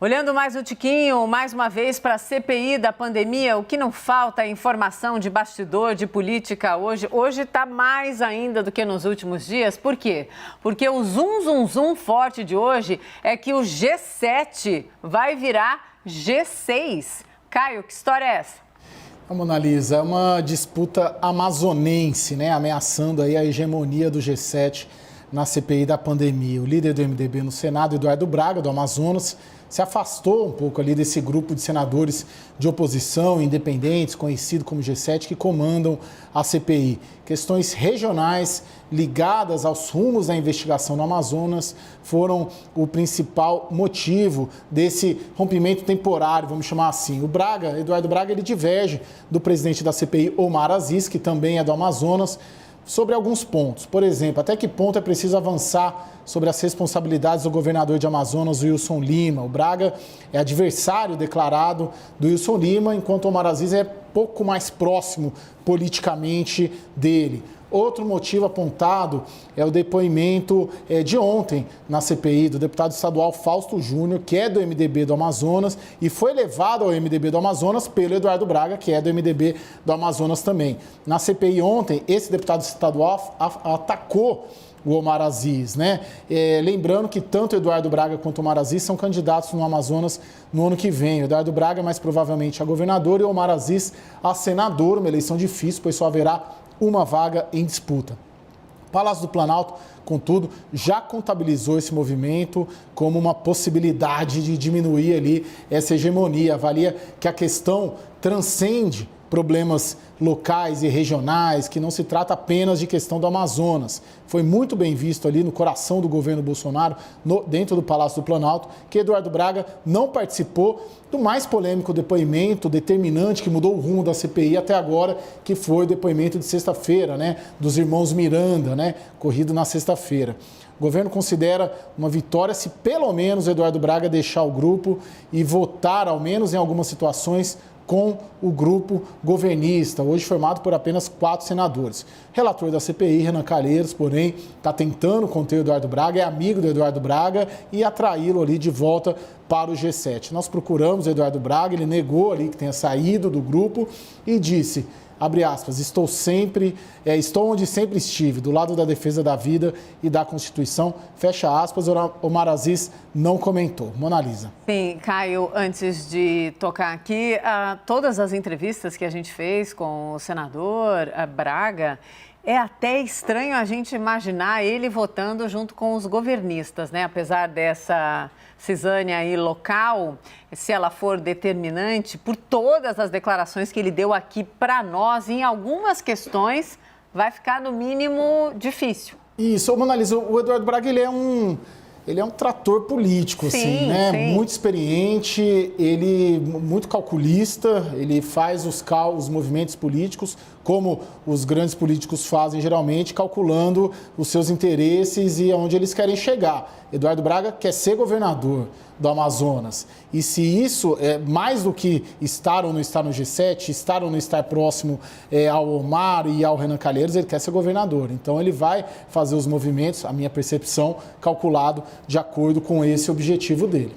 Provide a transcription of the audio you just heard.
Olhando mais um tiquinho, mais uma vez para a CPI da pandemia, o que não falta é informação de bastidor, de política hoje. Hoje está mais ainda do que nos últimos dias. Por quê? Porque o zum forte de hoje é que o G7 vai virar G6. Caio, que história é essa? Vamos, Analisa, é uma disputa amazonense, né? Ameaçando aí a hegemonia do G7 na CPI da pandemia. O líder do MDB no Senado, Eduardo Braga, do Amazonas, se afastou um pouco ali desse grupo de senadores de oposição, independentes, conhecido como G7, que comandam a CPI. Questões regionais ligadas aos rumos da investigação no Amazonas foram o principal motivo desse rompimento temporário, vamos chamar assim. O Braga, Eduardo Braga, ele diverge do presidente da CPI, Omar Aziz, que também é do Amazonas, sobre alguns pontos. Por exemplo, até que ponto é preciso avançar sobre as responsabilidades do governador de Amazonas, Wilson Lima. O Braga é adversário declarado do Wilson Lima, enquanto o Omar Aziz é pouco mais próximo politicamente dele. Outro motivo apontado é o depoimento de ontem na CPI do deputado estadual Fausto Júnior, que é do MDB do Amazonas e foi levado ao MDB do Amazonas pelo Eduardo Braga, que é do MDB do Amazonas também. Na CPI ontem, esse deputado estadual atacou o Omar Aziz, né? Lembrando que tanto o Eduardo Braga quanto o Omar Aziz são candidatos no Amazonas no ano que vem. O Eduardo Braga, mais provavelmente, a governador e o Omar Aziz a senador, uma eleição difícil, pois só haverá uma vaga em disputa. O Palácio do Planalto, contudo, já contabilizou esse movimento como uma possibilidade de diminuir ali essa hegemonia. Avalia que a questão transcende problemas locais e regionais, que não se trata apenas de questão do Amazonas. Foi muito bem visto ali no coração do governo Bolsonaro, dentro do Palácio do Planalto, que Eduardo Braga não participou do mais polêmico depoimento determinante que mudou o rumo da CPI até agora, que foi o depoimento de sexta-feira, né, dos irmãos Miranda, né, corrido na sexta-feira. O governo considera uma vitória se pelo menos Eduardo Braga deixar o grupo e votar, ao menos em algumas situações, com o grupo governista, hoje formado por apenas 4 senadores. Relator da CPI, Renan Calheiros, porém, está tentando conter o Eduardo Braga, é amigo do Eduardo Braga e atraí-lo ali de volta para o G7. Nós procuramos o Eduardo Braga, ele negou ali que tenha saído do grupo e disse, abre aspas, estou onde sempre estive, do lado da defesa da vida e da Constituição, fecha aspas. Omar Aziz não comentou. Mona Lisa. Sim, Caio, antes de tocar aqui, todas as entrevistas que a gente fez com o senador Braga, é até estranho a gente imaginar ele votando junto com os governistas, né? Apesar dessa cisânia aí local, se ela for determinante, por todas as declarações que ele deu aqui para nós, em algumas questões, vai ficar no mínimo difícil. Isso, Mona Lisa, o Eduardo Braga, ele é um trator político, sim, assim, né? Sim. Muito experiente, ele muito calculista, ele faz os movimentos políticos, como os grandes políticos fazem geralmente, calculando os seus interesses e aonde eles querem chegar. Eduardo Braga quer ser governador do Amazonas. E se isso é mais do que estar ou não estar no G7, estar ou não estar próximo ao Omar e ao Renan Calheiros, ele quer ser governador. Então ele vai fazer os movimentos, a minha percepção, calculado de acordo com esse objetivo dele.